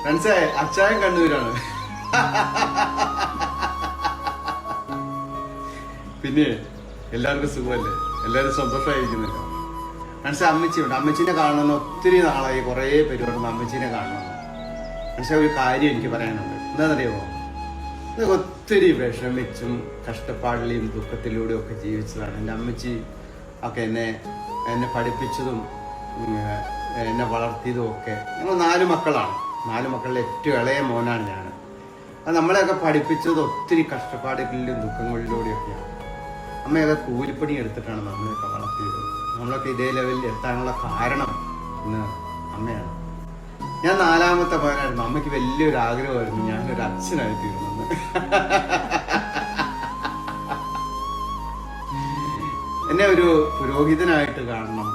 ഫ്രണ്ട്സേ, അച്ചായൻ കണ്ണൂരാണ്. പിന്നെ എല്ലാവർക്കും സുഖമല്ലേ? എല്ലാവരും സന്തോഷമായിരിക്കുന്നില്ല. ഫ്രണ്ട്സ്, അമ്മച്ചിയുണ്ട്. അമ്മച്ചീനെ കാണണമെന്ന് ഒത്തിരി നാളായി, കുറേ പേര് പറഞ്ഞു അമ്മച്ചീനെ കാണണമെന്ന്. ഫ്രണ്ട്സേ, ഒരു കാര്യം എനിക്ക് പറയാനുണ്ട്. എന്താണെന്നറിയാമോ? ഒത്തിരി വിഷമിച്ചും കഷ്ടപ്പാടിലെയും ദുഃഖത്തിലൂടെയും ഒക്കെ ജീവിച്ചതാണ്. എൻ്റെ അമ്മച്ചി ഒക്കെ എന്നെ പഠിപ്പിച്ചതും എന്നെ വളർത്തിയതും ഒക്കെ. ഞങ്ങൾ 4 മക്കളാണ്. 4 മക്കളിലെ ഏറ്റവും ഇളയ മോനാണ് ഞാൻ. അത് നമ്മളെയൊക്കെ പഠിപ്പിച്ചത് ഒത്തിരി കഷ്ടപ്പാടുകളിലും ദുഃഖങ്ങളിലൂടെയൊക്കെയാണ്. അമ്മയൊക്കെ കൂലിപ്പണി എടുത്തിട്ടാണ് നമ്മളെയൊക്കെ വളർത്തിയത്. നമ്മളൊക്കെ ഇതേ ലെവലിൽ എത്താനുള്ള കാരണം ഇന്ന് അമ്മയാണ്. ഞാൻ 4ാമത്തെ മകനായിരുന്നു. അമ്മയ്ക്ക് വലിയൊരു ആഗ്രഹമായിരുന്നു ഞാനൊരു അച്ഛനായി തീരുമെന്ന്. എന്നെ ഒരു പുരോഹിതനായിട്ട് കാണണം,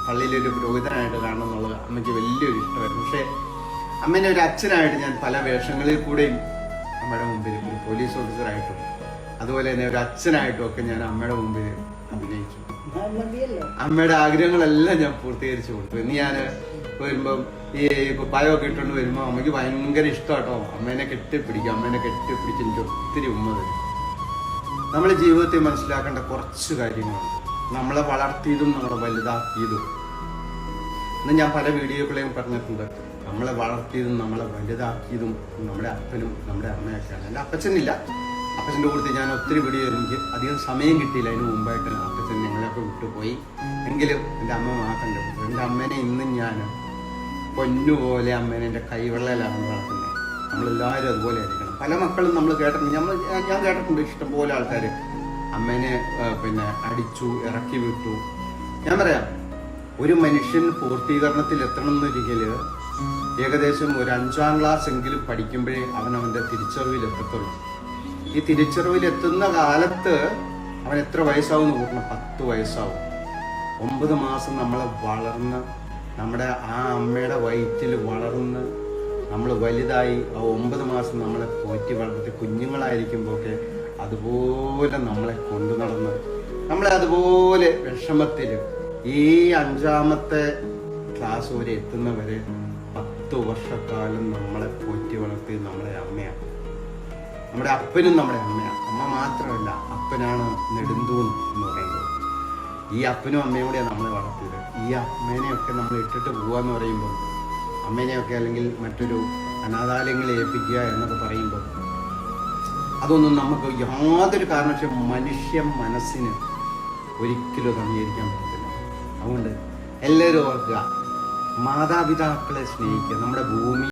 പള്ളിയിലൊരു പുരോഹിതനായിട്ട് കാണണം എന്നുള്ളത് അമ്മയ്ക്ക് വലിയൊരു ഇഷ്ടമായിരുന്നു. പക്ഷെ അമ്മേനെ ഒരു അച്ഛനായിട്ട് ഞാൻ പല വേഷങ്ങളിൽ കൂടെയും അമ്മയുടെ മുമ്പിൽ, ഒരു പോലീസ് ഓഫീസറായിട്ടും അതുപോലെ തന്നെ ഒരു അച്ഛനായിട്ടും ഒക്കെ ഞാൻ അമ്മയുടെ മുമ്പിൽ അഭിനയിച്ചു. അമ്മയുടെ ആഗ്രഹങ്ങളെല്ലാം ഞാൻ പൂർത്തീകരിച്ചു കൊടുത്തു. ഇന്ന് ഞാൻ വരുമ്പം ഈ കുപ്പായമൊക്കെ ഇട്ടുകൊണ്ട് വരുമ്പോൾ അമ്മയ്ക്ക് ഭയങ്കര ഇഷ്ടമാട്ടോ. അമ്മേനെ കെട്ടിപ്പിടിക്കും. അമ്മേനെ കെട്ടിപ്പിടിച്ച് എനിക്ക് ഒത്തിരി ഉമ്മ തരും. നമ്മുടെ ജീവിതത്തിൽ മനസ്സിലാക്കേണ്ട കുറച്ച് കാര്യങ്ങളുണ്ട്. നമ്മളെ വളർത്തിയതും നമ്മളെ വലുതാക്കിയതും. ഇന്ന് ഞാൻ പല വീഡിയോകളെയും പറഞ്ഞിട്ടുണ്ട്. നമ്മളെ വളർത്തിയതും നമ്മളെ വലുതാക്കിയതും നമ്മുടെ അപ്പനും നമ്മുടെ അമ്മയൊക്കെയാണ്. എൻ്റെ അപ്പച്ചനില്ല. അപ്പച്ചൻ്റെ കൂട്ടത്തിൽ ഞാൻ ഒത്തിരി വീഡിയോ, എനിക്ക് അധികം സമയം കിട്ടിയില്ല. അതിന് മുമ്പായിട്ട് അപ്പച്ചൻ ഞങ്ങളെയൊക്കെ വിട്ടുപോയി. എങ്കിലും എൻ്റെ അമ്മ മാത്രം കിട്ടും. എൻ്റെ അമ്മേനെ ഇന്നും ഞാൻ പൊന്നുപോലെ അമ്മേനെ എൻ്റെ കൈവെള്ളയിലാണ് വളർത്തുന്നത്. നമ്മളെല്ലാവരും അതുപോലെ ആയിരിക്കണം. പല മക്കളും നമ്മൾ കേട്ടിട്ടുണ്ട്. ഞാൻ കേട്ടിട്ടുണ്ട് ഇഷ്ടംപോലെ ആൾക്കാർ അമ്മേനെ അടിച്ചു, ഇറക്കി വിട്ടു. ഞാൻ പറയാം, ഒരു മനുഷ്യൻ പൂർത്തീകരണത്തിൽ എത്തണം എന്നൊരിക്കൽ ഏകദേശം ഒരു 5ാം ക്ലാസ് എങ്കിലും പഠിക്കുമ്പോഴേ അവൻ്റെ തിരിച്ചറിവിൽ എത്തത്തുള്ളൂ. ഈ തിരിച്ചറിവിൽ എത്തുന്ന കാലത്ത് അവൻ എത്ര വയസ്സാവും കൂട്ടണം? 10 വയസ്സാവും. 9 മാസം നമ്മളെ വളർന്ന്, നമ്മുടെ ആ അമ്മയുടെ വയറ്റിൽ വളർന്ന് നമ്മൾ വലുതായി. ആ 9 മാസം നമ്മളെ പോറ്റി വളർത്തി കുഞ്ഞുങ്ങളായിരിക്കുമ്പോൾ ഒക്കെ അതുപോലെ നമ്മളെ കൊണ്ടു നടന്ന് നമ്മളെ അതുപോലെ വിഷമത്തിൽ ഈ 5ാമത്തെ ക്ലാസ് വരെ എത്തുന്നവരെ 10 വർഷക്കാലം നമ്മളെ പോറ്റി വളർത്തി നമ്മളെ അമ്മയാണ്. നമ്മുടെ അപ്പനും നമ്മുടെ അമ്മയാണ്. അമ്മ മാത്രമല്ല, അപ്പനാണ് നെടുന്തൂൺ എന്ന് പറയുന്നത്. ഈ അപ്പനും അമ്മയും കൂടെയാണ് നമ്മളെ വളർത്തിയത്. ഈ അമ്മേനെയൊക്കെ നമ്മൾ ഇട്ടിട്ട് പോവാന്ന് പറയുമ്പോൾ, അമ്മേനെയൊക്കെ അല്ലെങ്കിൽ മറ്റൊരു അനാഥാലയങ്ങളെ ഏൽപ്പിക്കുക എന്നൊക്കെ പറയുമ്പോൾ, അതൊന്നും നമുക്ക് യാതൊരു കാരണവശാലും മനുഷ്യ മനസ്സിന് ഒരിക്കലും അംഗീകരിക്കാൻ പറ്റത്തില്ല. അതുകൊണ്ട് എല്ലാവരും ഓർക്കുക, മാതാപിതാക്കളെ സ്നേഹിക്കുക. നമ്മുടെ ഭൂമി